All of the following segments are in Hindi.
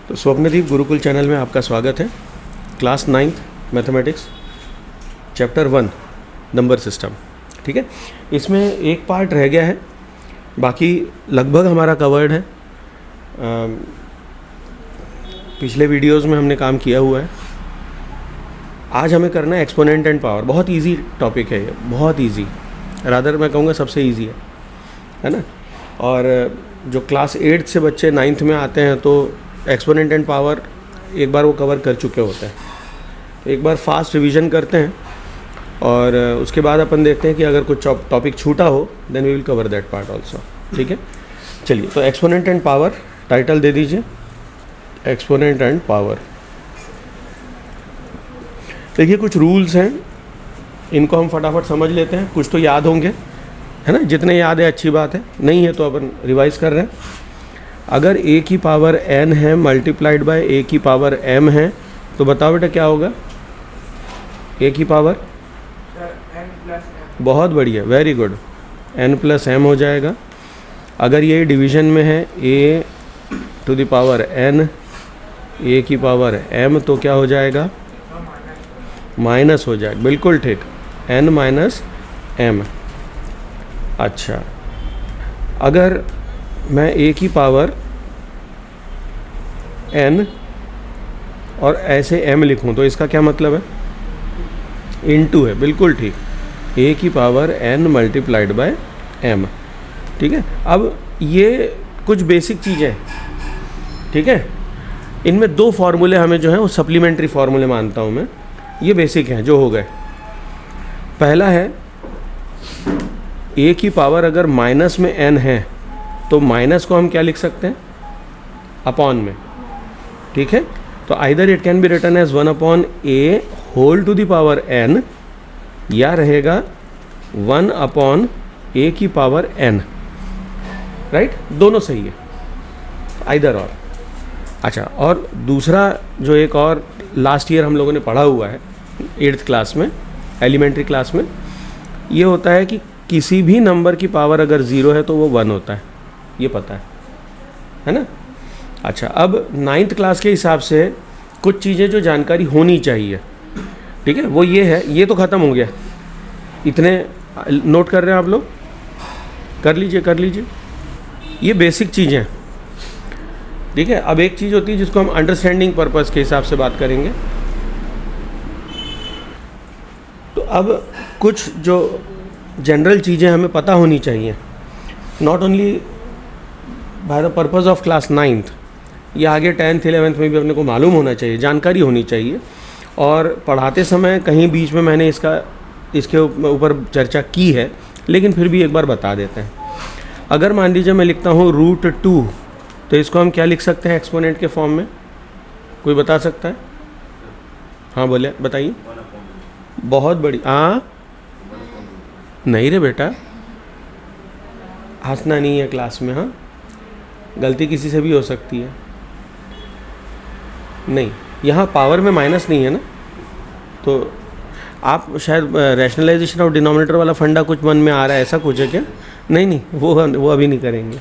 तो स्वप्नदीप गुरुकुल चैनल में आपका स्वागत है। Class 9th mathematics chapter 1 number system. ठीक है, इसमें एक पार्ट रह गया है, बाकी लगभग हमारा कवर्ड है। पिछले वीडियोस में हमने काम किया हुआ है। आज हमें करना है एक्सपोनेंट एंड पावर। बहुत इजी टॉपिक है ये, बहुत इजी, रादर मैं कहूँगा सबसे इजी है ना। और जो क्लास 8 से बच्चे 9th में आते हैं तो एक्सपोनेंट एंड पावर एक बार वो कवर कर चुके होते हैं। तो एक बार फास्ट रिवीजन करते हैं और उसके बाद अपन देखते हैं कि अगर कुछ टॉपिक छूटा हो then we will cover that part also. ठीक है, चलिए। तो एक्सपोनेंट एंड पावर टाइटल दे दीजिए, एक्सपोनेंट एंड पावर। देखिए कुछ रूल्स हैं, इनको हम फटाफट समझ लेते हैं। कुछ तो याद होंगे, है ना। जितने याद है अच्छी बात है, नहीं है तो अपन रिवाइज कर रहे हैं। अगर a की पावर n है मल्टीप्लाइड बाय a की पावर m है तो बताओ बेटा क्या होगा। a की पावर बहुत बढ़िया, very good, n plus m हो जाएगा। अगर ये डिवीजन में है a to the power n a की पावर m तो क्या हो जाएगा, माइनस हो जाएगा। बिल्कुल ठीक, n माइनस m। अच्छा, अगर मैं a की पावर n और ऐसे m लिखूं तो इसका क्या मतलब है, इनटू है। बिल्कुल ठीक, a की power n multiplied by m। ठीक है, अब ये कुछ बेसिक चीज़ें, ठीक है। इनमें दो फार्मूले हमें जो है वो सप्लीमेंट्री फार्मूले मानता हूँ मैं, ये बेसिक हैं जो हो गए। पहला है a की पावर अगर माइनस में n है तो माइनस को हम क्या लिख सकते हैं, अपॉन में। ठीक है, तो either it can be written as 1 upon a whole to the power n या रहेगा 1 अपॉन a की पावर n। राइट, दोनों सही है, आइदर और। अच्छा, और दूसरा जो एक और लास्ट ईयर हम लोगों ने पढ़ा हुआ है 8th क्लास में, एलिमेंट्री क्लास में, ये होता है कि किसी भी नंबर की पावर अगर 0 है तो वो 1 होता है, ये पता है ना। अच्छा, अब 9th क्लास के हिसाब से कुछ चीज़ें जो जानकारी होनी चाहिए, ठीक है, वो ये है। ये तो ख़त्म हो गया, इतने नोट कर रहे हैं आप लोग, कर लीजिए। ये बेसिक चीज़ें, ठीक है। अब एक चीज़ होती है जिसको हम अंडरस्टैंडिंग पर्पस के हिसाब से बात करेंगे। तो अब कुछ जो जनरल चीज़ें हमें पता होनी चाहिए, not only by the purpose of class 9th, ये आगे 10th 11th में भी अपने को मालूम होना चाहिए, जानकारी होनी चाहिए। और पढ़ाते समय कहीं बीच में मैंने इसके ऊपर चर्चा की है, लेकिन फिर भी एक बार बता देते हैं। अगर मान लीजिए मैं लिखता हूँ √2 तो इसको हम क्या लिख सकते हैं एक्सपोनेंट के फॉर्म में, कोई बता सकता है? हाँ बोले, बताइए। बहुत बड़ी, हाँ नहीं रे बेटा, हंसना नहीं है क्लास में। हाँ, गलती किसी से भी हो सकती है। नहीं, यहाँ पावर में माइनस नहीं है ना, तो आप शायद रैशनलाइजेशन ऑफ डिनोमिनेटर वाला फंडा कुछ मन में आ रहा है, ऐसा कुछ है क्या? नहीं, वो अभी नहीं करेंगे।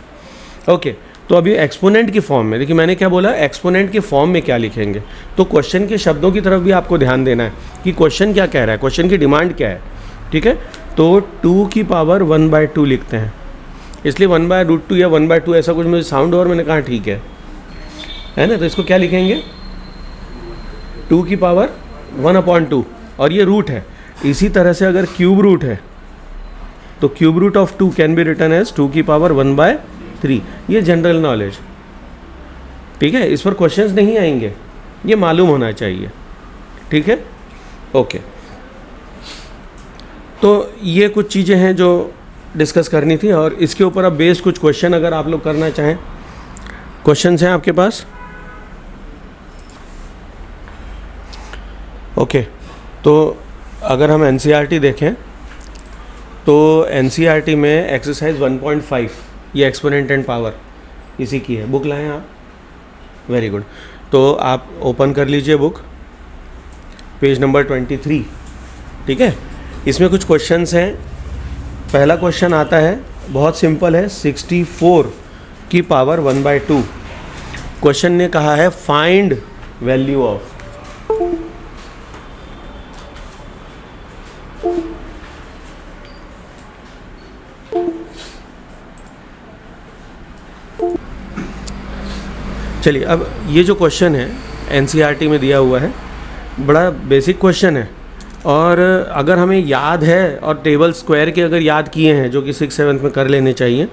ओके, तो अभी एक्सपोनेंट की फॉर्म में देखिए, मैंने क्या बोला, एक्सपोनेंट की फॉर्म में क्या लिखेंगे। तो क्वेश्चन के शब्दों की तरफ भी आपको ध्यान देना है कि क्वेश्चन क्या कह रहा है, क्वेश्चन की डिमांड क्या है। ठीक है, तो 2 की पावर 1/2 लिखते हैं, इसलिए 1/√2 या 1/2 ऐसा कुछ मुझे साउंड और मैंने कहा ठीक है ना। तो इसको क्या लिखेंगे, 2 की पावर 1/2, और ये रूट है। इसी तरह से अगर क्यूब रूट है तो cube root of 2 can be written as 2 की पावर 1/3। ये जनरल नॉलेज, ठीक है, इस पर क्वेश्चंस नहीं आएंगे, ये मालूम होना चाहिए। ठीक है, ओके। तो ये कुछ चीज़ें हैं जो डिस्कस करनी थी, और इसके ऊपर अब बेस्ड कुछ क्वेश्चन अगर आप लोग करना चाहें, क्वेश्चंस हैं आपके पास? ओके, तो अगर हम एनसीईआरटी देखें तो एनसीईआरटी में एक्सरसाइज 1.5 ये एक्सपोनेंट एंड पावर इसी की है। बुक लाएं आप, वेरी गुड। तो आप ओपन कर लीजिए बुक, पेज नंबर 23। ठीक है, इसमें कुछ क्वेश्चंस हैं। पहला क्वेश्चन आता है, बहुत सिंपल है, 64 की पावर 1/2। क्वेश्चन ने कहा है फाइंड वैल्यू ऑफ, चलिए अब ये जो क्वेश्चन है एनसीईआरटी में दिया हुआ है, बड़ा बेसिक क्वेश्चन है और अगर हमें याद है और टेबल स्क्वायर के अगर याद किए हैं जो कि 6-7 में कर लेने चाहिए,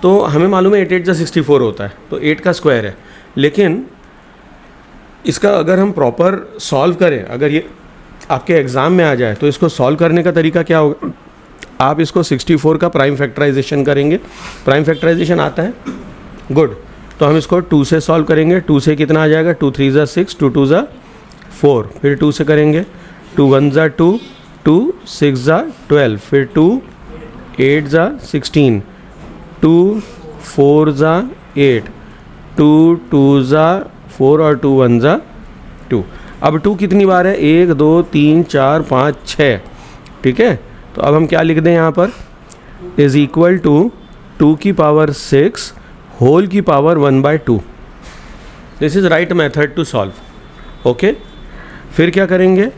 तो हमें मालूम है 8 8 64 होता है, तो 8 का स्क्वायर है। लेकिन इसका अगर हम प्रॉपर सॉल्व करें, अगर ये आपके एग्ज़ाम में आ जाए तो इसको सॉल्व करने का तरीका क्या होगा, आप इसको 64 का प्राइम फैक्टराइजेशन करेंगे। प्राइम फैक्टराइजेशन आता है, गुड, तो हम इसको 2 से सॉल्व करेंगे। 2 से कितना आ जाएगा, 2 3 ज़ा 6, 2 2 ज़ा 4, फिर 2 से करेंगे, 2 1 ज़ा 2, 2 6 ज़ा 12, फिर 2 8 ज़ा 16, 2 4 ज़ा 8, 2 2 ज़ा 4 और 2 1 ज़ा 2। अब 2 कितनी बार है, 1 2 3 4 5 6, ठीक है। तो अब हम क्या लिख दें यहाँ पर, इज़ इक्वल टू 2 की पावर 6 होल की power 1/2। This is right method to solve. Okay, फिर क्या करेंगे,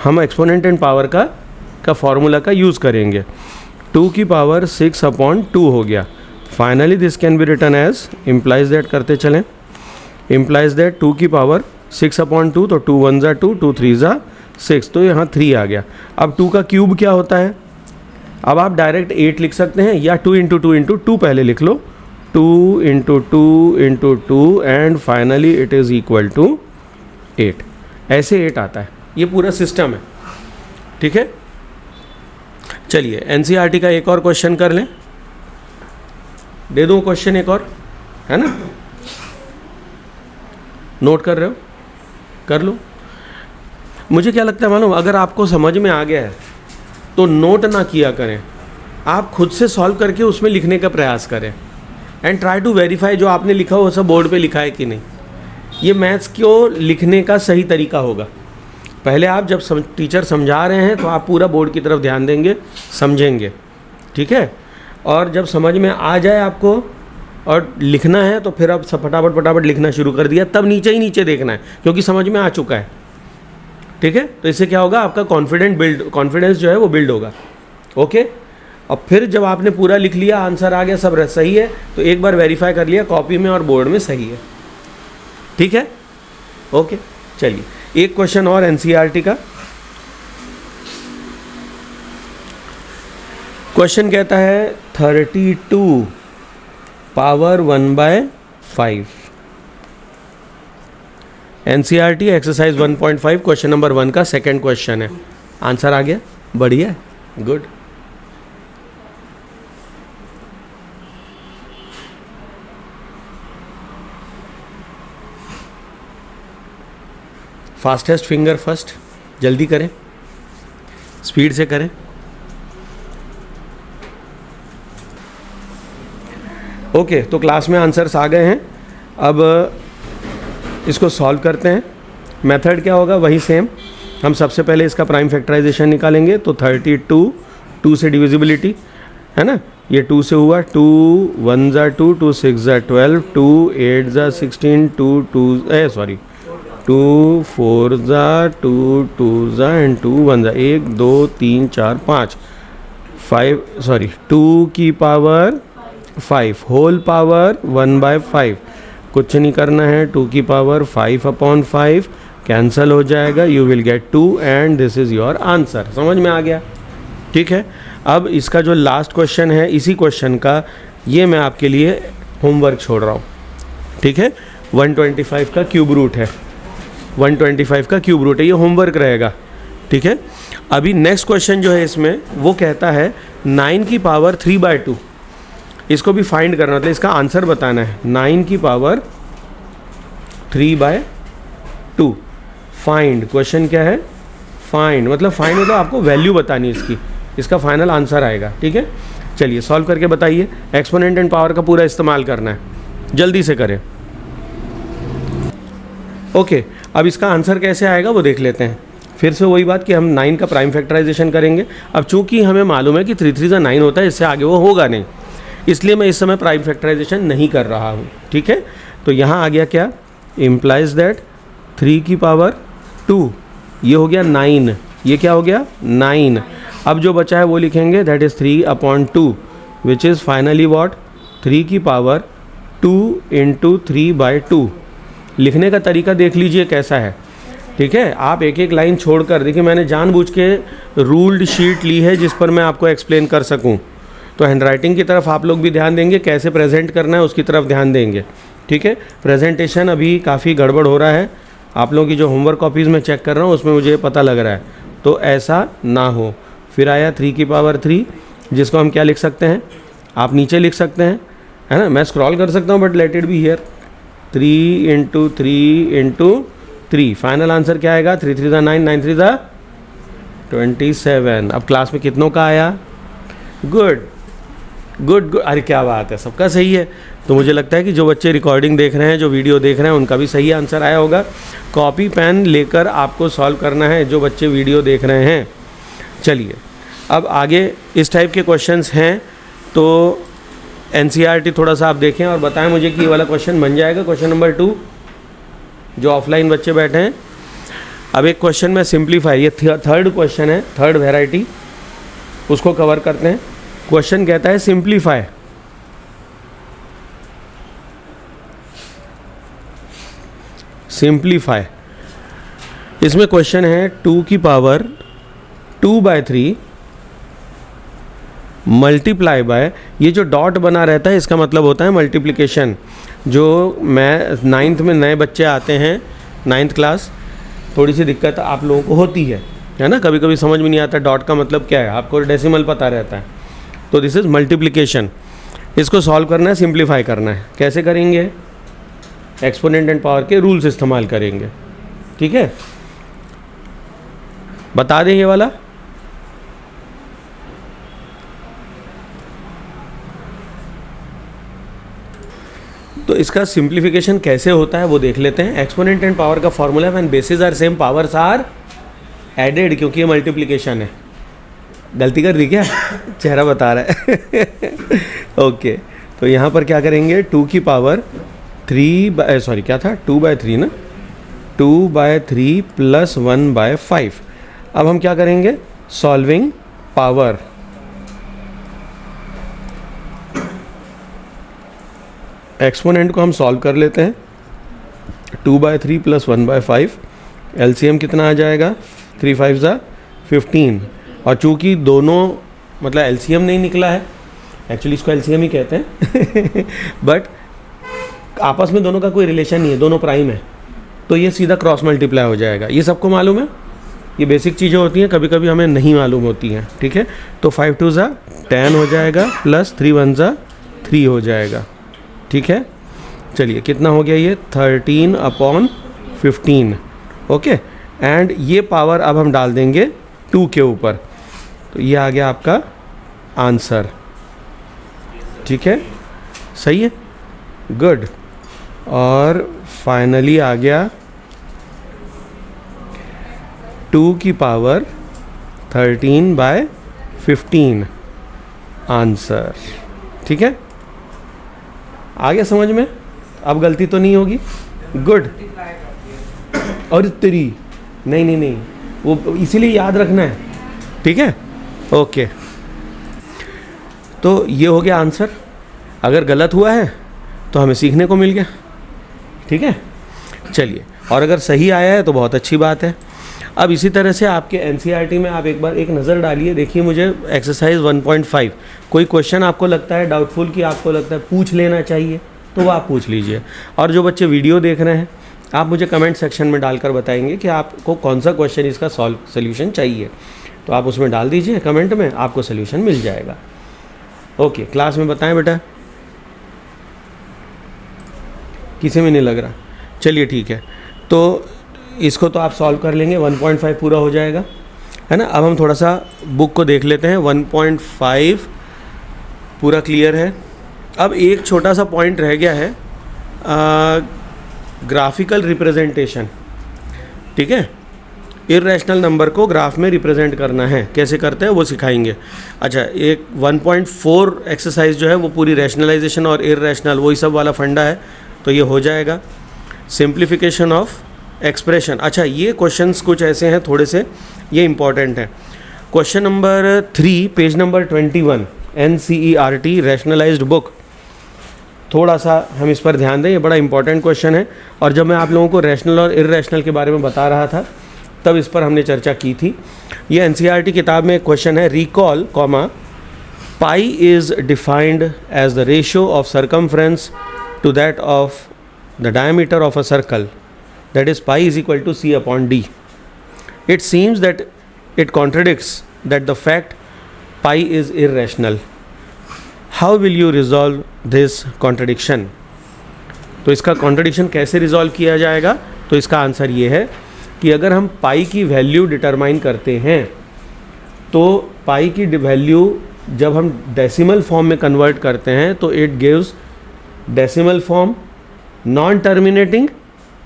हम एक्सपोनेंट एंड पावर का फॉर्मूला का यूज़ करेंगे। 2 की पावर 6/2 हो गया। Finally this can be written as, implies that करते चलें, इम्प्लाइज दैट 2 की पावर 6/2, तो 2 1 ज़ा 2, 2 3 ज़ा 6, तो यहाँ 3 आ गया। अब 2 का क्यूब क्या होता है, अब आप डायरेक्ट 8 लिख सकते हैं या 2 × 2 × 2 पहले लिख लो, 2 × 2 × 2 and finally it is equal to 8। ऐसे 8 आता है, ये पूरा सिस्टम है, ठीक है। चलिए एनसीईआरटी का एक और क्वेश्चन कर लें, दे दूँ क्वेश्चन एक और, है ना, नोट कर रहे हो, कर लो। मुझे क्या लगता है मालूम, अगर आपको समझ में आ गया है तो नोट ना किया करें, आप खुद से सॉल्व करके उसमें लिखने का प्रयास करें एंड ट्राई टू वेरीफाई जो आपने लिखा हो वो सब बोर्ड पे लिखा है कि नहीं। ये मैथ्स को लिखने का सही तरीका होगा। पहले आप जब टीचर समझा रहे हैं तो आप पूरा बोर्ड की तरफ ध्यान देंगे, समझेंगे, ठीक है। और जब समझ में आ जाए आपको और लिखना है तो फिर आप फटाफट फटाफट लिखना शुरू कर दिया, तब नीचे ही नीचे देखना है क्योंकि समझ में आ चुका है, ठीक है। तो इससे क्या होगा, आपका कॉन्फिडेंस जो है वो बिल्ड होगा। ओके, और फिर जब आपने पूरा लिख लिया, आंसर आ गया, सब सही है, तो एक बार वेरीफाई कर लिया कॉपी में और बोर्ड में सही है, ठीक है। ओके, चलिए एक क्वेश्चन और एनसीईआरटी का। क्वेश्चन कहता है 32 power 1/5। NCERT exercise 1.5 question number 1 का सेकंड क्वेश्चन है। आंसर आ गया, बढ़िया, गुड। फास्टेस्ट फिंगर फर्स्ट, जल्दी करें, स्पीड से करें। ओके, तो क्लास में आंसर्स आ गए हैं, अब इसको सॉल्व करते हैं। मेथड क्या होगा, वही सेम। हम सबसे पहले इसका प्राइम फैक्टराइजेशन निकालेंगे, तो 32, 2 से डिविजिबिलिटी है ना, ये 2 से हुआ, 2 1 ज़ा 2, 2 6 ज़ा 12, 2 8 ज़ा 16, 2 4 ज़ा 2, 2 ज़ा एंड 2 1 ज़ा 1 2 3 4 5 2 की पावर 5 होल पावर 1/5, कुछ नहीं करना है, 2 की पावर 5/5 कैंसल हो जाएगा, you will get 2 and this is your answer. समझ में आ गया, ठीक है। अब इसका जो लास्ट क्वेश्चन है, इसी क्वेश्चन का ये मैं आपके लिए होमवर्क छोड़ रहा हूँ, ठीक है। 125 का क्यूब रूट है, 125 का क्यूब रूट है, ये होमवर्क रहेगा, ठीक है। अभी नेक्स्ट क्वेश्चन जो है इसमें वो कहता है 9 की पावर 3/2, इसको भी फाइंड करना, मतलब इसका आंसर बताना है। 9 की पावर 3/2 फाइंड, क्वेश्चन क्या है, फाइंड, मतलब आपको वैल्यू बतानी है इसकी, इसका फाइनल आंसर आएगा, ठीक है। चलिए सॉल्व करके बताइए, एक्सपोनेंट एंड पावर का पूरा इस्तेमाल करना है, जल्दी से करें। ओके, अब इसका आंसर कैसे आएगा वो देख लेते हैं। फिर से वही बात कि हम 9 का प्राइम फैक्टराइजेशन करेंगे। अब चूंकि हमें मालूम है कि 3 3 ज़ा 9 होता है, इससे आगे वो होगा नहीं, इसलिए मैं इस समय प्राइम फैक्टराइजेशन नहीं कर रहा हूँ, ठीक है। तो यहाँ आ गया क्या, इम्प्लाइज दैट 3 की पावर 2, ये हो गया 9, ये क्या हो गया 9। अब जो बचा है वो लिखेंगे that is 3/2 which is finally what 3 की पावर 2 × 3/2। लिखने का तरीका देख लीजिए कैसा है, ठीक है। आप एक एक लाइन छोड़कर, देखिए मैंने जानबूझ के रूल्ड शीट ली है जिस पर मैं आपको एक्सप्लेन कर सकूं। तो हैंडराइटिंग की तरफ आप लोग भी ध्यान देंगे, कैसे प्रेजेंट करना है उसकी तरफ ध्यान देंगे, ठीक है। प्रेजेंटेशन अभी काफ़ी गड़बड़ हो रहा है, आप लोगों की जो होमवर्क कॉपीज़ में चेक कर रहा हूँ उसमें मुझे पता लग रहा है, तो ऐसा ना हो। फिर आया 3 की पावर 3, जिसको हम क्या लिख सकते हैं, आप नीचे लिख सकते हैं, है ना, मैं स्क्रॉल कर सकता हूँ but let it be here. 3 × 3 × 3, final answer क्या आएगा, 3 3 9, 9 3 27। अब क्लास में कितनों का आया, गुड गुड गुड, अरे क्या बात है, सबका सही है। तो मुझे लगता है कि जो बच्चे रिकॉर्डिंग देख रहे हैं, जो वीडियो देख रहे हैं, उनका भी सही आंसर आया होगा। कॉपी पेन लेकर आपको सॉल्व करना है, जो बच्चे वीडियो देख रहे हैं। चलिए अब आगे इस टाइप के क्वेश्चंस हैं, तो NCERT थोड़ा सा आप देखें और बताएं मुझे कि ये वाला क्वेश्चन बन जाएगा, क्वेश्चन नंबर 2, जो ऑफलाइन बच्चे बैठे हैं। अब एक क्वेश्चन में सिंप्लीफाई, ये थर्ड क्वेश्चन है, थर्ड वेराइटी, उसको कवर करते हैं। क्वेश्चन कहता है सिंप्लीफाई, सिंप्लीफाई। इसमें क्वेश्चन है 2 की पावर 2/3 मल्टीप्लाई बाय, ये जो डॉट बना रहता है इसका मतलब होता है मल्टीप्लिकेशन। जो मैं 9th में नए बच्चे आते हैं, 9th क्लास, थोड़ी सी दिक्कत आप लोगों को होती है ना, कभी कभी समझ में नहीं आता डॉट का मतलब क्या है, आपको डेसिमल पता रहता है। तो दिस इज़ मल्टीप्लिकेशन, इसको सॉल्व करना है, सिंप्लीफाई करना है। कैसे करेंगे, एक्सपोनेंट एंड पावर के रूल्स इस्तेमाल करेंगे, ठीक है। बता दें ये वाला, तो इसका सिंप्लीफिकेशन कैसे होता है वो देख लेते हैं। एक्सपोनेंट एंड पावर का formula when bases are same powers are added, क्योंकि ये मल्टीप्लिकेशन है। गलती कर दी क्या, चेहरा बता रहा है ओके, तो यहाँ पर क्या करेंगे, 2 की पावर 3 क्या था, 2/3 ना, 2/3 + 1/5। अब हम क्या करेंगे, सॉल्विंग पावर, एक्सपोनेंट को हम सॉल्व कर लेते हैं। 2/3 + 1/5, LCM कितना आ जाएगा, 3 5 15। और चूँकि दोनों मतलब LCM नहीं निकला है, एक्चुअली इसको LCM ही कहते हैं बट आपस में दोनों का कोई रिलेशन नहीं है, दोनों प्राइम है, तो ये सीधा क्रॉस मल्टीप्लाई हो जाएगा। ये सबको मालूम है, ये बेसिक चीज़ें होती हैं, कभी कभी हमें नहीं मालूम होती हैं, ठीक है। तो 5 2 10 हो जाएगा, प्लस 3 1 3 हो जाएगा, ठीक है। चलिए कितना हो गया ये, 13/15, ओके। एंड ये पावर अब हम डाल देंगे 2 के ऊपर, तो ये आ गया आपका आंसर, ठीक है, सही है, गुड। और फाइनली आ गया 2 की पावर 13/15 आंसर, ठीक है। आ गया समझ में, अब गलती तो नहीं होगी, गुड। और तेरी नहीं, वो इसीलिए याद रखना है, ठीक है, ओके। तो ये हो गया आंसर। अगर गलत हुआ है तो हमें सीखने को मिल गया, ठीक है। चलिए, और अगर सही आया है तो बहुत अच्छी बात है। अब इसी तरह से आपके NCERT में आप एक बार एक नज़र डालिए, देखिए मुझे एक्सरसाइज 1.5 कोई क्वेश्चन आपको लगता है डाउटफुल, कि आपको लगता है पूछ लेना चाहिए, तो वो आप पूछ लीजिए। और जो बच्चे वीडियो देख रहे हैं, आप मुझे कमेंट सेक्शन में डालकर बताएंगे कि आपको कौन सा क्वेश्चन इसका सोल्यूशन चाहिए, तो आप उसमें डाल दीजिए कमेंट में, आपको सोल्यूशन मिल जाएगा। ओके, क्लास में बताएं बेटा, किसी में नहीं लग रहा, चलिए ठीक है। तो इसको तो आप सॉल्व कर लेंगे, 1.5 पूरा हो जाएगा, है ना। अब हम थोड़ा सा बुक को देख लेते हैं, 1.5 पूरा क्लियर है। अब एक छोटा सा पॉइंट रह गया है, ग्राफिकल रिप्रेजेंटेशन, ठीक है। इर्रेशनल नंबर को ग्राफ में रिप्रेजेंट करना है, कैसे करते हैं वो सिखाएंगे। अच्छा, एक 1.4 एक्सरसाइज जो है वो पूरी रैशनलाइजेशन और इर्रेशनल वही सब वाला फंडा है, तो ये हो जाएगा सिंप्लीफिकेशन ऑफ एक्सप्रेशन। अच्छा, ये क्वेश्चंस कुछ ऐसे हैं थोड़े से, ये इंपॉर्टेंट हैं। Question number 3 page number 21 NCERT rationalised book, थोड़ा सा हम इस पर ध्यान दें, ये बड़ा इंपॉर्टेंट क्वेश्चन है। और जब मैं आप लोगों को रैशनल और इर्रेशनल के बारे में बता रहा था तब इस पर हमने चर्चा की थी। ये NCERT किताब में एक क्वेश्चन है, recall comma pi is defined as the ratio of circumference to that of the diameter of a circle, that is pi is equal to C/D. It seems that it contradicts that the fact pi is irrational. How will you resolve this contradiction? तो इसका कॉन्ट्रडिक्शन कैसे रिजॉल्व किया जाएगा? तो इसका आंसर ये है कि अगर हम पाई की वैल्यू डिटरमाइन करते हैं तो पाई की वैल्यू जब हम डेसिमल फॉर्म में कन्वर्ट करते हैं तो it gives decimal form, non terminating,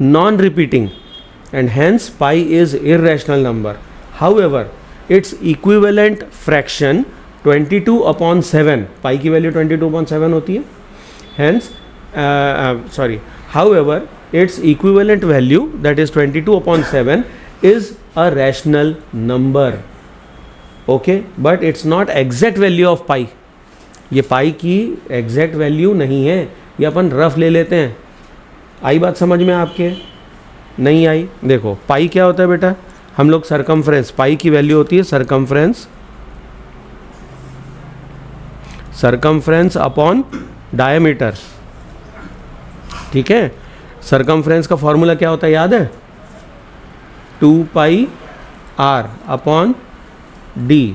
non repeating, and hence pi is irrational number. However, its equivalent fraction 22/7, pi की वैल्यू 22/7 होती है, hence however its equivalent value that is 22/7 is a rational number. Okay, but it's not exact value of pi. ये पाई की एग्जैक्ट वैल्यू नहीं है, ये अपन रफ ले लेते हैं। आई बात समझ में आपके? नहीं आई? देखो पाई क्या होता है बेटा, हम लोग सरकमफ्रेंस, पाई की वैल्यू होती है सरकमफ्रेंस अपॉन डायमीटर। ठीक है, सरकमफ्रेंस का फॉर्मूला क्या होता है याद है? 2πr upon d।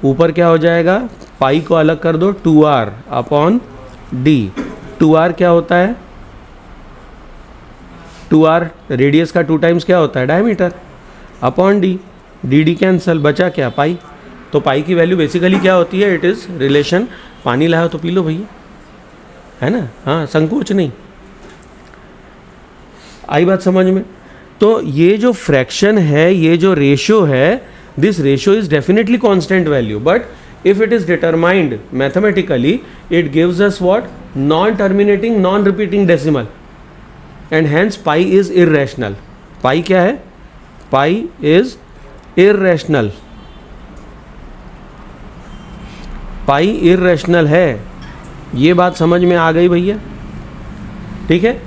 ऊपर क्या हो जाएगा, पाई को अलग कर दो, 2r अपॉन d। 2r क्या होता है? 2r रेडियस का 2 टाइम्स क्या होता है? Diameter upon d। D cancel, बचा क्या? पाई। तो पाई की वैल्यू बेसिकली क्या होती है? इट इज़ रिलेशन, पानी लाओ तो पी लो भैया, है ना? हाँ, संकोच नहीं। आई बात समझ में? तो ये जो फ्रैक्शन है, ये जो रेशियो है, this ratio is definitely constant value, but if it is determined mathematically it gives us what? Non terminating, non repeating decimal, and hence pi is irrational. Pi क्या है? Pi is irrational, pi irrational है। ये बात समझ में आ गई भैया? ठीक है।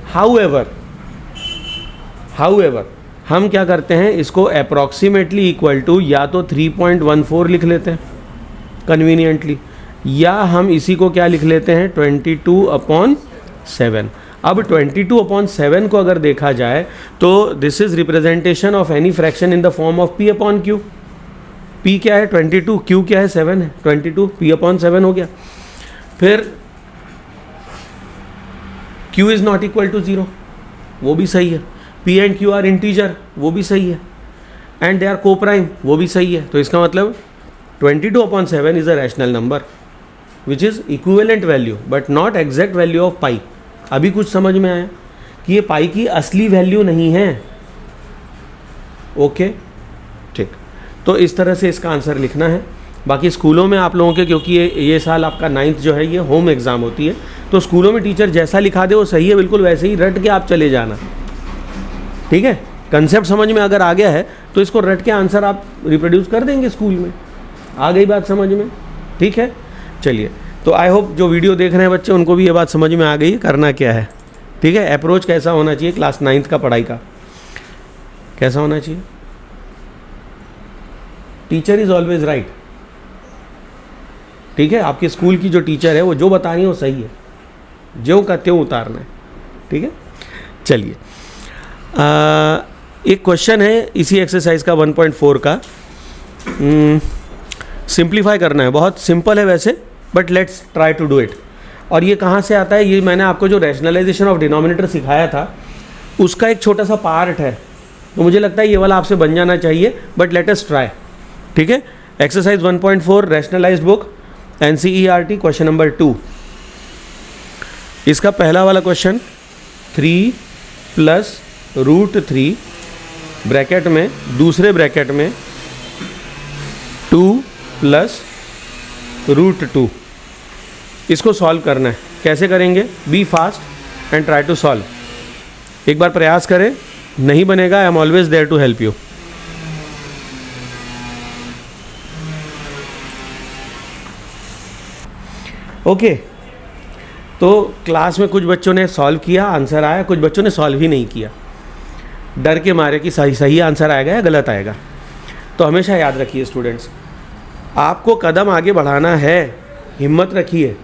हाउएवर हम क्या करते हैं, इसको अप्रॉक्सीमेटली इक्वल टू या तो 3.14 लिख लेते हैं कन्वीनियंटली, या हम इसी को क्या लिख लेते हैं? 22/7। अब 22/7 को अगर देखा जाए तो this is representation of any fraction in the form of P/Q। P क्या है? 22, Q क्या है? 7 है, 22 P/7 हो गया। फिर Q is not equal to 0, वो भी सही है। P and Q are integer, वो भी सही है। एंड दे आर कोप्राइम, वो भी सही है। तो इसका मतलब 22/7 is a rational number which is equivalent value but not exact value of pi. अभी कुछ समझ में आया कि ये पाई की असली वैल्यू नहीं है। ओके, ठीक। तो इस तरह से इसका आंसर लिखना है। बाकी स्कूलों में आप लोगों के, क्योंकि ये साल आपका 9th जो है ये होम एग्ज़ाम होती है, तो स्कूलों में टीचर जैसा लिखा दे वो सही है, बिल्कुल वैसे ही रट के आप चले जाना। ठीक है, कंसेप्ट समझ में अगर आ गया है तो इसको रट के आंसर आप रिप्रोड्यूस कर देंगे स्कूल में। आ गई बात समझ में? ठीक है, चलिए। तो आई होप जो वीडियो देख रहे हैं बच्चे उनको भी ये बात समझ में आ गई है करना क्या है। ठीक है, अप्रोच कैसा होना चाहिए क्लास 9th का पढ़ाई का, कैसा होना चाहिए? Teacher is always right. ठीक है, आपके स्कूल की जो टीचर है वो जो बता रही है वो सही है, जो का त्यों उतारना है। ठीक है, चलिए। एक क्वेश्चन है इसी एक्सरसाइज का 1.4 का, सिंप्लीफाई करना है। बहुत सिंपल है वैसे, but let's try to do it. और ये कहाँ से आता है? ये मैंने आपको जो रैशनलाइजेशन ऑफ डिनोमिनेटर सिखाया था उसका एक छोटा सा पार्ट है, तो मुझे लगता है ये वाला आपसे बन जाना चाहिए, बट लेट अस ट्राई। ठीक है, exercise 1.4 rationalised book NCERT question number 2। इसका पहला वाला क्वेश्चन 3 + √3 ब्रैकेट में, दूसरे ब्रैकेट में 2 + √2, इसको सॉल्व करना है। कैसे करेंगे? Be fast. And try to solve. एक बार प्रयास करें, नहीं बनेगा, I am always there to help you. Okay, तो क्लास में कुछ बच्चों ने सॉल्व किया, आंसर आया, कुछ बच्चों ने सॉल्व ही नहीं किया, डर के मारे कि सही आंसर आएगा या गलत आएगा। तो हमेशा याद रखिए स्टूडेंट्स, आपको कदम आगे बढ़ाना है, हिम्मत रखिए।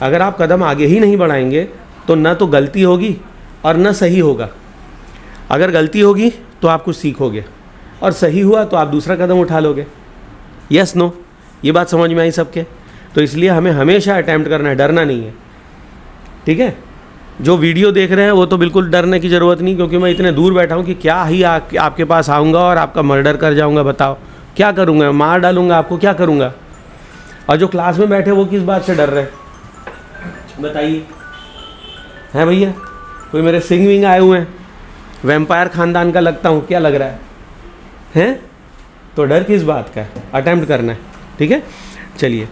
अगर आप कदम आगे ही नहीं बढ़ाएंगे तो ना तो गलती होगी और ना सही होगा। अगर गलती होगी तो आप कुछ सीखोगे, और सही हुआ तो आप दूसरा कदम उठा लोगे। यस नो, ये बात समझ में आई सबके? तो इसलिए हमें हमेशा अटैम्प्ट करना है, डरना नहीं है, ठीक है। जो वीडियो देख रहे हैं वो तो बिल्कुल डरने की ज़रूरत नहीं, क्योंकि मैं इतने दूर बैठा हूँ कि क्या ही आपके पास आऊँगा और आपका मर्डर कर जाऊँगा। बताओ क्या करूँगा? मार डालूँगा आपको, क्या करूँगा? और जो क्लास में बैठे वो किस बात से डर रहे बताइए? हैं भैया, कोई मेरे सिंग विंग आए हुए हैं, वैम्पायर ख़ानदान का लगता हूँ, क्या लग रहा है? हैं? तो डर किस बात का है? अटैम्प्ट करना है, ठीक है। चलिए,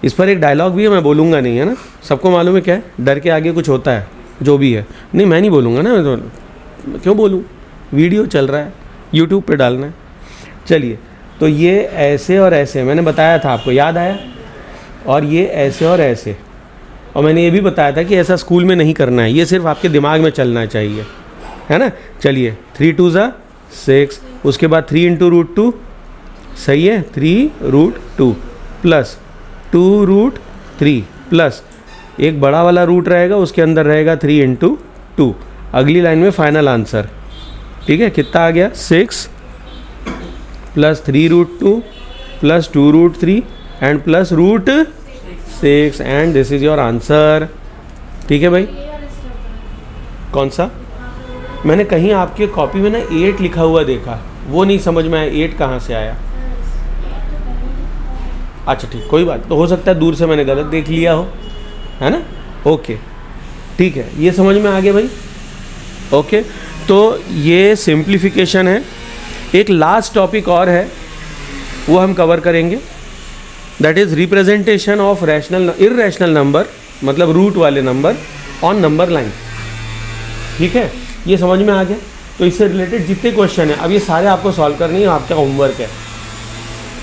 इस पर एक डायलॉग भी है, मैं बोलूँगा नहीं, है ना, सबको मालूम है क्या है, डर के आगे कुछ होता है, जो भी है। नहीं, मैं नहीं बोलूँगा ना, मैं तो क्यों बोलूँ, वीडियो चल रहा है, यूट्यूब पे डालना है। चलिए, तो ये ऐसे और ऐसे मैंने बताया था, आपको याद आया? और ये ऐसे और ऐसे, और मैंने ये भी बताया था कि ऐसा स्कूल में नहीं करना है, ये सिर्फ आपके दिमाग में चलना चाहिए, है ना। चलिए, 3 2 6, उसके बाद 3 × √2, सही है, 3√2 प्लस 2√3 प्लस एक बड़ा वाला रूट रहेगा, उसके अंदर रहेगा 3 × 2। अगली लाइन में फाइनल आंसर, ठीक है। कितना आ गया? 6 plus 3√2 plus 2√3 and plus √6, and this is your answer, ठीक है भाई। कौन सा? मैंने कहीं आपके कॉपी में ना 8 लिखा हुआ देखा, वो नहीं समझ में आया 8 कहाँ से आया। अच्छा ठीक, कोई बात, तो हो सकता है दूर से मैंने गलत देख लिया हो, है ना। ओके, ठीक है, ये समझ में आ गया भाई। ओके, तो ये सिंप्लीफिकेशन है। एक लास्ट टॉपिक और है, वो हम कवर करेंगे, that is representation of rational irrational number, मतलब रूट वाले नंबर ऑन नंबर लाइन, ठीक है। ये समझ में आ गया। तो इससे रिलेटेड जितने क्वेश्चन हैं, अब ये सारे आपको सॉल्व करनी है, आपका होमवर्क है,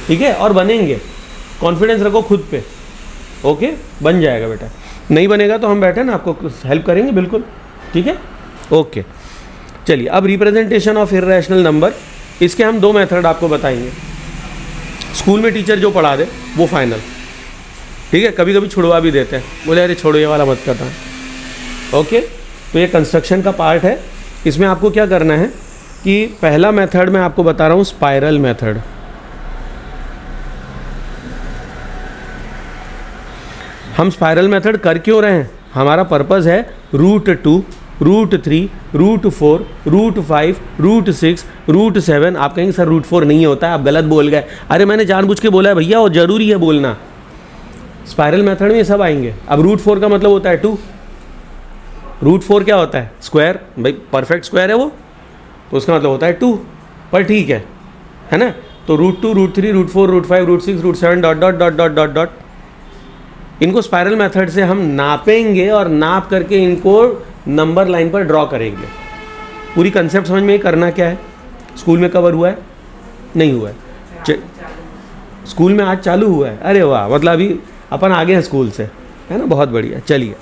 ठीक है, और बनेंगे, कॉन्फिडेंस रखो खुद पे। ओके, बन जाएगा बेटा, नहीं बनेगा तो हम बैठे ना, आपको हेल्प करेंगे बिल्कुल, ठीक है। ओके, चलिए, अब रिप्रेजेंटेशन ऑफ इर्रेशनल नंबर, इसके हम 2 मेथड आपको बताएंगे। स्कूल में टीचर जो पढ़ा दे वो फाइनल, ठीक है। कभी कभी छुड़वा भी देते हैं, बोले अरे छोड़ो ये वाला मत करना। ओके, तो ये कंस्ट्रक्शन का पार्ट है। इसमें आपको क्या करना है कि पहला मेथड मैं आपको बता रहा हूँ, स्पाइरल मेथड। हम स्पाइरल मेथड कर क्यों रहे हैं? हमारा पर्पज़ है √2, √3, √4, √5, √6, √7। आप कहेंगे सर √4 नहीं होता है, आप गलत बोल गए। अरे मैंने जानबूझ के बोला है भैया, और ज़रूरी है बोलना। स्पाइरल मेथड में ये सब आएंगे। अब √4 का मतलब होता है 2, √4 क्या होता है? स्क्वायर, भाई परफेक्ट स्क्वायर है वो, तो उसका मतलब होता है 2, पर ठीक है ना। तो √2, √3, √4, √5, √6, √7 dot dot dot dot dot dot, इनको स्पाइरल मेथड से हम नापेंगे और नाप करके इनको नंबर लाइन पर ड्रॉ करेंगे। पूरी कंसेप्ट समझ में करना क्या है? स्कूल में कवर हुआ है? नहीं हुआ है? स्कूल में आज चालू हुआ है? अरे वाह, मतलब अभी अपन आगे हैं स्कूल से, है ना, बहुत बढ़िया। चलिए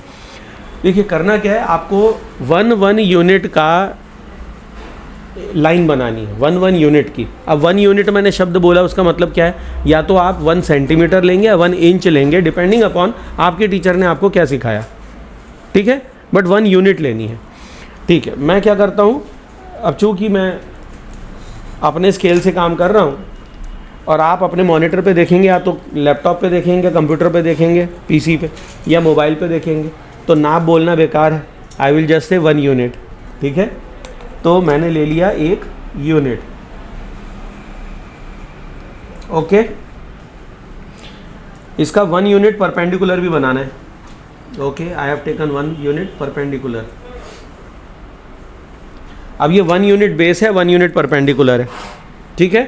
देखिए, करना क्या है, आपको 1 यूनिट का लाइन बनानी है, 1 यूनिट की। अब 1 यूनिट मैंने शब्द बोला, उसका मतलब क्या है? या तो आप 1 सेंटीमीटर लेंगे या 1 इंच लेंगे, डिपेंडिंग अपॉन आपके टीचर ने आपको क्या सिखाया, ठीक है, बट 1 यूनिट लेनी है, ठीक है। मैं क्या करता हूँ, अब चूँकि मैं अपने स्केल से काम कर रहा हूँ और आप अपने मॉनिटर पे देखेंगे, या तो लैपटॉप पे देखेंगे, कंप्यूटर पे देखेंगे, पीसी पे या मोबाइल पे देखेंगे, तो नाप बोलना बेकार है। I will just say 1 unit, ठीक है। तो मैंने ले लिया 1 यूनिट, ओके। इसका 1 यूनिट परपेंडिकुलर भी बनाना है, okay. I have taken 1 unit perpendicular. अब ये 1 यूनिट बेस है, 1 यूनिट परपेंडिकुलर है, ठीक है।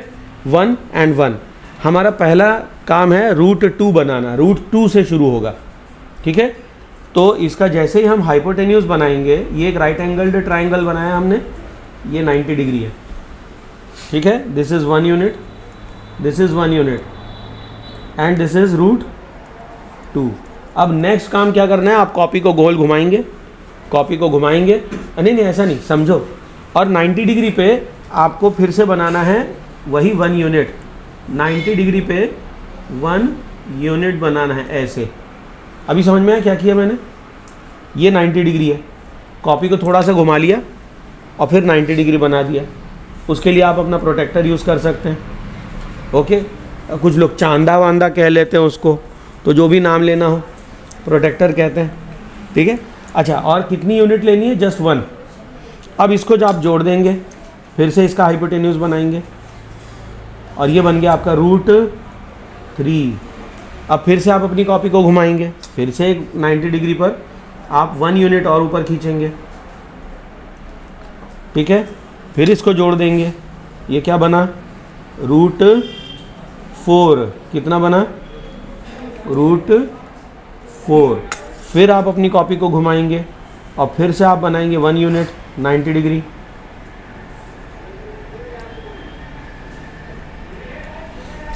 1 and 1 हमारा पहला काम है √2 बनाना, √2 से शुरू होगा, ठीक है। तो इसका जैसे ही हम हाइपोटेन्यूज बनाएंगे, ये एक राइट एंगल्ड ट्राइंगल बनाया हमने, ये 90 डिग्री है, ठीक है। This is 1 unit, this is 1 unit and this is √2। अब नेक्स्ट काम क्या करना है, आप कॉपी को गोल घुमाएंगे, कॉपी को घुमाएंगे, नहीं नहीं ऐसा नहीं, समझो, और 90 डिग्री पे आपको फिर से बनाना है वही 1 यूनिट, 90 डिग्री पे 1 यूनिट बनाना है ऐसे। अभी समझ में आया क्या किया मैंने? ये 90 डिग्री है, कॉपी को थोड़ा सा घुमा लिया और फिर 90 डिग्री बना दिया। उसके लिए आप अपना प्रोटेक्टर यूज़ कर सकते हैं, ओके। कुछ लोग चांदा वांदा कह लेते हैं उसको, तो जो भी नाम लेना हो प्रोटेक्टर कहते हैं, ठीक है। अच्छा, और कितनी यूनिट लेनी है? जस्ट 1। अब इसको जब आप जोड़ देंगे, फिर से इसका हाइपोटेन्यूज बनाएंगे और ये बन गया आपका √3। अब फिर से आप अपनी कॉपी को घुमाएंगे, फिर से 90 डिग्री पर आप 1 यूनिट और ऊपर खींचेंगे, ठीक है। फिर इसको जोड़ देंगे, ये क्या बना? √4। कितना बना? √4। फिर आप अपनी कॉपी को घुमाएंगे और फिर से आप बनाएंगे 1 यूनिट 90 डिग्री,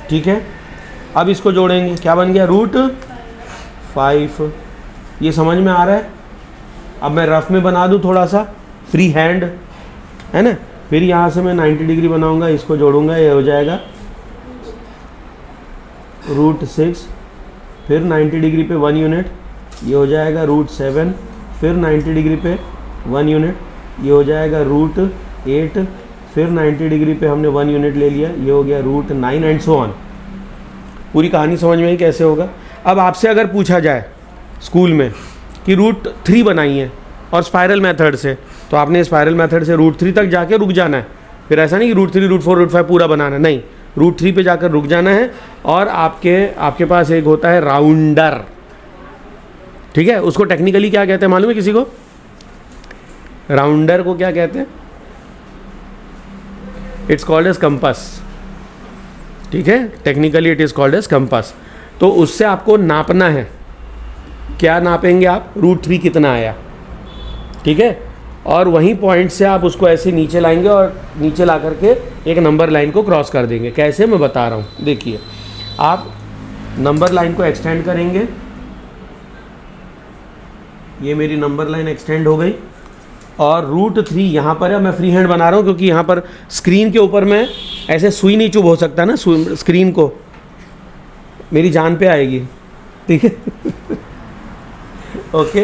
ठीक है। अब इसको जोड़ेंगे, क्या बन गया? √5। ये समझ में आ रहा है? अब मैं रफ में बना दूं थोड़ा सा, फ्री हैंड, है ना। फिर यहाँ से मैं 90 डिग्री बनाऊंगा, इसको जोड़ूंगा, ये हो जाएगा √6। फिर 90 डिग्री पे 1 यूनिट, ये हो जाएगा √7। फिर 90 डिग्री पे 1 यूनिट, ये हो जाएगा √8। फिर 90 डिग्री पे हमने 1 यूनिट ले लिया, ये हो गया √9 एंड सो ऑन। पूरी कहानी समझ में आई कैसे होगा? अब आपसे अगर पूछा जाए स्कूल में कि √3 बनाई है और स्पायरल मेथड से, तो आपने स्पायरल मेथड से √3 तक जाके रुक जाना है। फिर ऐसा नहीं कि √3, √4, √5 पूरा बनाना, नहीं, √3 पे जाकर रुक जाना है। और आपके पास एक होता है राउंडर, ठीक है। उसको टेक्निकली क्या कहते हैं मालूम है किसी को? राउंडर को क्या कहते हैं? इट्स कॉल्ड एज कंपास, ठीक है। Technically it is called as compass. तो उससे आपको नापना है, क्या नापेंगे आप? √3 कितना आया, ठीक है। और वहीं पॉइंट से आप उसको ऐसे नीचे लाएंगे और नीचे ला करके एक नंबर लाइन को क्रॉस कर देंगे। कैसे, मैं बता रहा हूँ, देखिए। आप नंबर लाइन को एक्सटेंड करेंगे, ये मेरी नंबर लाइन एक्सटेंड हो गई और √3 यहाँ पर है। मैं फ्री हैंड बना रहा हूँ क्योंकि यहाँ पर स्क्रीन के ऊपर मैं ऐसे सुई नहीं चुभ हो सकता ना, स्क्रीन को मेरी जान पे आएगी, ठीक है। ओके,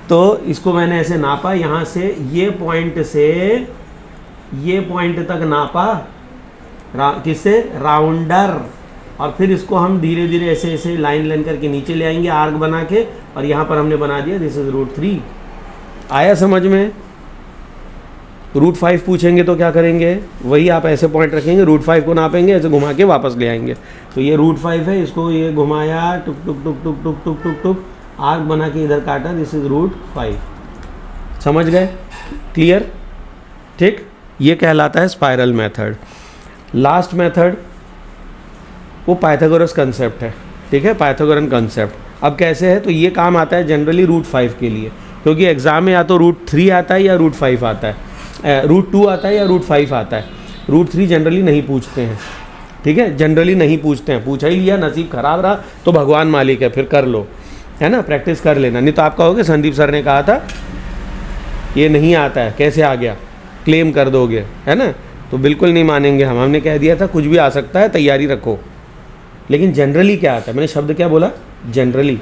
तो इसको मैंने ऐसे नापा, यहाँ से ये पॉइंट से ये पॉइंट तक नापा, किससे? राउंडर। और फिर इसको हम धीरे धीरे ऐसे ऐसे लाइन करके नीचे ले आएंगे आर्क बना के, और यहाँ पर हमने बना दिया दिस इज √3। आया समझ में? √5 पूछेंगे तो क्या करेंगे? वही आप ऐसे पॉइंट रखेंगे, √5 को नापेंगे, ऐसे घुमा के वापस ले आएंगे। तो ये √5 है, इसको ये घुमाया, टुक टुक टुक टुक टुक टुक टुक टुक, आर्क बना के इधर काटा, दिस इज √5। समझ गए? क्लियर? ठीक, ये कहलाता है स्पाइरल मेथड। लास्ट मेथड वो पाइथागोरस कंसेप्ट है, ठीक है, पाइथागोरन कंसेप्ट। अब कैसे है? तो ये काम आता है जनरली √5 के लिए, क्योंकि एग्जाम में या तो √3 आता है या √5 आता है, √2 आता है या √5 आता है। √3 जनरली नहीं पूछते हैं, ठीक है, जनरली नहीं पूछते हैं। पूछा ही लिया, नसीब खराब रहा तो भगवान मालिक है, फिर कर लो, है ना, प्रैक्टिस कर लेना। नहीं तो आप कहोगे संदीप सर ने कहा था ये नहीं आता है, कैसे आ गया, क्लेम कर दोगे, है ना। तो बिल्कुल नहीं मानेंगे हम, हमने कह दिया था कुछ भी आ सकता है, तैयारी रखो। लेकिन जनरली क्या आता है? मैंने शब्द क्या बोला? जनरली।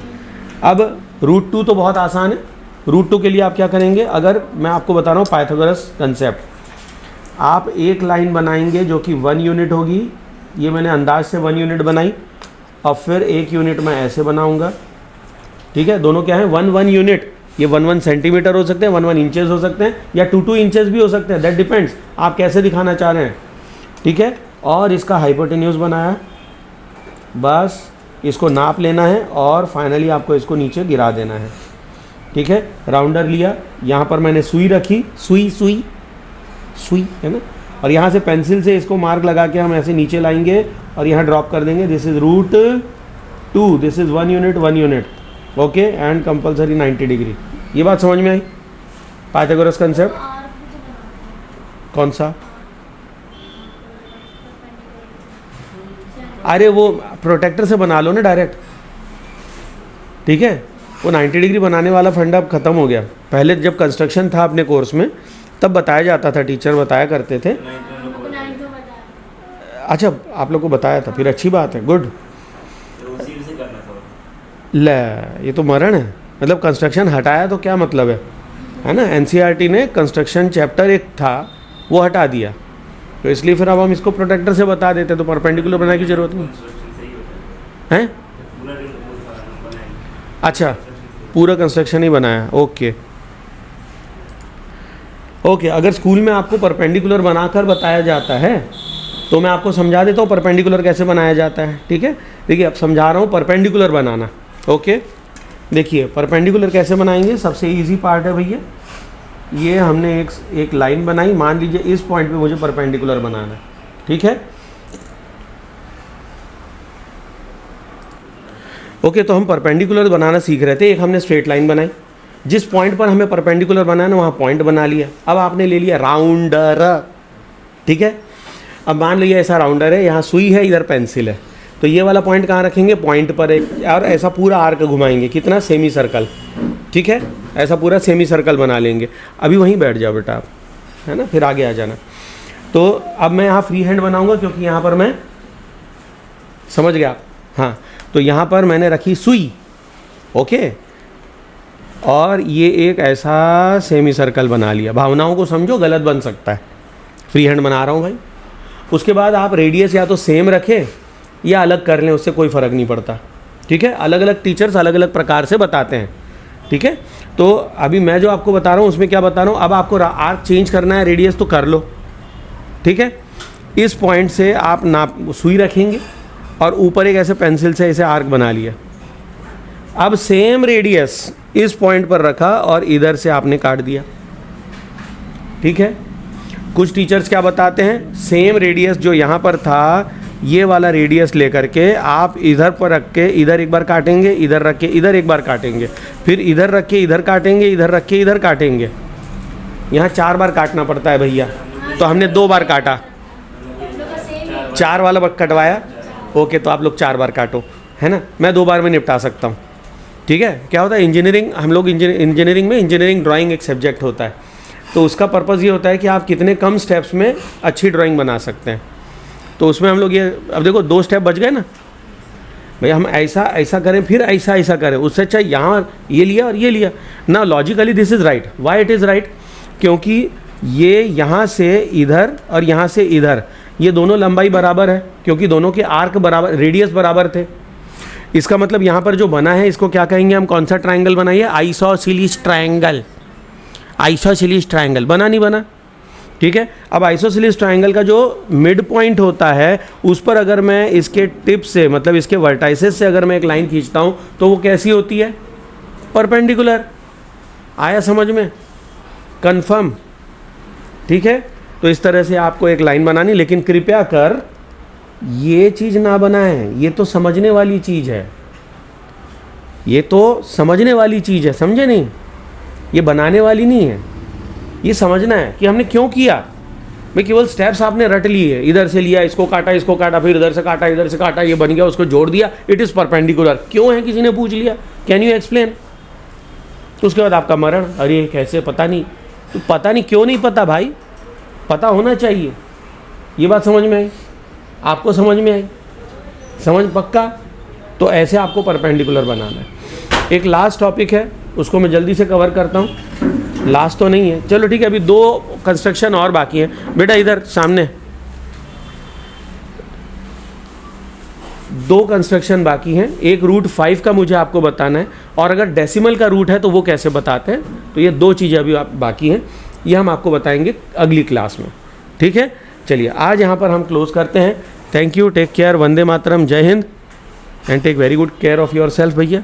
अब √2 तो बहुत आसान है। √2 के लिए आप क्या करेंगे? अगर मैं आपको बता रहा हूँ पाइथागोरस कंसेप्ट, आप एक लाइन बनाएंगे जो कि 1 यूनिट होगी, ये मैंने अंदाज से 1 यूनिट बनाई, और फिर 1 यूनिट मैं ऐसे बनाऊंगा, ठीक है। दोनों क्या है? 1 यूनिट। ये 1 सेंटीमीटर हो सकते हैं, 1 इंचेस हो सकते हैं, या 2 इंचेस भी हो सकते हैं, दैट डिपेंड्स आप कैसे दिखाना चाह रहे हैं, ठीक है। और इसका हाइपोटेन्यूज बनाया, बस इसको नाप लेना है और फाइनली आपको इसको नीचे गिरा देना है, ठीक है। राउंडर लिया, यहाँ पर मैंने सुई रखी, सुई है ना, और यहाँ से पेंसिल से इसको मार्क लगा के हम ऐसे नीचे लाएंगे और यहाँ ड्रॉप कर देंगे, this is √2, this is 1 unit, 1 unit, okay, and compulsory 90 degree. ये बात समझ में आई? पाइथागोरस कंसेप्ट कौन सा? अरे वो प्रोटेक्टर से बना लो ना डायरेक्ट, ठीक है। वो 90 डिग्री बनाने वाला फंडा अब ख़त्म हो गया। पहले जब कंस्ट्रक्शन था अपने कोर्स में तब बताया जाता था, टीचर बताया करते थे। अच्छा, आप लोग को बताया था, फिर अच्छी बात है, गुड। ले, ये तो मरण है। मतलब कंस्ट्रक्शन हटाया तो क्या मतलब है ना। एनसीईआरटी ने कंस्ट्रक्शन चैप्टर एक था वो हटा दिया, तो इसलिए फिर अब हम इसको प्रोटेक्टर से बता देते, तो परपेंडिकुलर बनाने की ज़रूरत नहीं है। अच्छा, पूरा कंस्ट्रक्शन ही बनाया, ओके ओके। अगर स्कूल में आपको परपेंडिकुलर बनाकर बताया जाता है तो मैं आपको समझा देता हूँ परपेंडिकुलर कैसे बनाया जाता है, ठीक है। देखिए, अब समझा रहा हूँ परपेंडिकुलर बनाना, ओके। देखिए परपेंडिकुलर कैसे बनाएंगे, सबसे इजी पार्ट है भैया, ये हमने एक लाइन बनाई, मान लीजिए इस पॉइंट पे मुझे परपेंडिकुलर बनाना है, ठीक है। ओके, तो हम परपेंडिकुलर बनाना सीख रहे थे। एक हमने स्ट्रेट लाइन बनाई, जिस पॉइंट पर हमें परपेंडिकुलर बनाना वहाँ पॉइंट बना लिया। अब आपने ले लिया राउंडर, ठीक है। अब मान लीजिए ऐसा राउंडर है, यहाँ सुई है, इधर पेंसिल है, तो ये वाला पॉइंट कहाँ रखेंगे, पॉइंट पर एक, और ऐसा पूरा आर्क घुमाएंगे, कितना, सेमी सर्कल, ठीक है। ऐसा पूरा सेमी सर्कल बना लेंगे। अभी वहीं बैठ जाओ बेटा आप, है ना, फिर आगे आ जाना। तो अब मैं यहाँ फ्री हैंड बनाऊँगा क्योंकि यहाँ पर मैं, समझ गया आप, हाँ। तो यहाँ पर मैंने रखी सुई, ओके, और ये एक ऐसा सेमी सर्कल बना लिया। भावनाओं को समझो, गलत बन सकता है, फ्री हैंड बना रहा हूँ भाई। उसके बाद आप रेडियस या तो सेम रखें या अलग कर लें, उससे कोई फ़र्क नहीं पड़ता, ठीक है। अलग अलग टीचर्स अलग अलग प्रकार से बताते हैं, ठीक है। तो अभी मैं जो आपको बता रहा हूँ उसमें क्या बता रहा हूँ, अब आपको आर्क चेंज करना है, रेडियस तो कर लो, ठीक है। इस पॉइंट से आप नाप सुई रखेंगे और ऊपर एक ऐसे पेंसिल से ऐसे आर्क बना लिया। अब सेम रेडियस इस पॉइंट पर रखा और इधर से आपने काट दिया, ठीक है। कुछ टीचर्स क्या बताते हैं, सेम रेडियस जो यहाँ पर था, ये वाला रेडियस लेकर के आप इधर पर रख के इधर एक बार काटेंगे, इधर रख के इधर एक बार काटेंगे, फिर इधर रख के इधर काटेंगे, इधर रख के इधर काटेंगे। यहाँ 4 बार काटना पड़ता है भैया, तो हमने 2 बार काटा, 4 वाला कटवाया, ओके। तो आप लोग 4 बार काटो, है ना, मैं 2 बार में निपटा सकता हूँ, ठीक है। क्या होता है, इंजीनियरिंग, हम लोग इंजीनियरिंग में इंजीनियरिंग ड्राइंग एक सब्जेक्ट होता है, तो उसका पर्पज़ ये होता है कि आप कितने कम स्टेप्स में अच्छी ड्राइंग बना सकते हैं। तो उसमें हम लोग ये, अब देखो 2 स्टेप बच गए ना भैया, हम ऐसा ऐसा करें फिर ऐसा ऐसा करें, उससे अच्छा यहाँ ये लिया और ये लिया ना। Logically this is right, why it is right, क्योंकि ये यहाँ से इधर और यहाँ से इधर, ये दोनों लंबाई बराबर है, क्योंकि दोनों के आर्क बराबर, रेडियस बराबर थे। इसका मतलब यहाँ पर जो बना है इसको क्या कहेंगे हम, कौन सा ट्राइंगल बनाइए, आइसोसेलेस ट्राइंगल। आइसोसेलेस ट्राइंगल बना, नहीं बना, ठीक है। अब आइसोसेलेस ट्राइंगल का जो मिड पॉइंट होता है उस पर अगर मैं इसके टिप से, मतलब इसके वर्टाइसेस से अगर मैं एक लाइन खींचता हूँ तो वो कैसी होती है, परपेंडिकुलर। आया समझ में, कंफर्म, ठीक है। तो इस तरह से आपको एक लाइन बनानी, लेकिन कृपया कर ये चीज़ ना बनाएं, ये तो समझने वाली चीज़ है, ये तो समझने वाली चीज़ है, समझे नहीं, ये बनाने वाली नहीं है। ये समझना है कि हमने क्यों किया। मैं केवल स्टेप्स आपने रट लिए, इधर से लिया, इसको काटा, फिर इधर से काटा, ये बन गया, उसको जोड़ दिया, इट इज़ परपेंडिकुलर। क्यों है, किसी ने पूछ लिया, कैन यू एक्सप्लेन। तो उसके बाद आपका मरण, अरे कैसे, पता नहीं। तो पता नहीं क्यों नहीं पता भाई, पता होना चाहिए। ये बात समझ में आई, आपको समझ में आई, समझ पक्का। तो ऐसे आपको परपेंडिकुलर बनाना है। एक लास्ट टॉपिक है, उसको मैं जल्दी से कवर करता हूँ, लास्ट तो नहीं है, चलो ठीक है। अभी 2 कंस्ट्रक्शन और बाकी हैं बेटा, इधर सामने 2 कंस्ट्रक्शन बाकी हैं। एक रूट 5 का मुझे आपको बताना है, और अगर डेसिमल का रूट है तो वो कैसे बताते हैं। तो ये 2 चीज़ें अभी बाकी हैं, ये हम आपको बताएंगे अगली क्लास में, ठीक है। चलिए आज यहाँ पर हम क्लोज करते हैं। Thank you, take care, Vande Mataram, जय हिंद, and take very good care of your self भैया।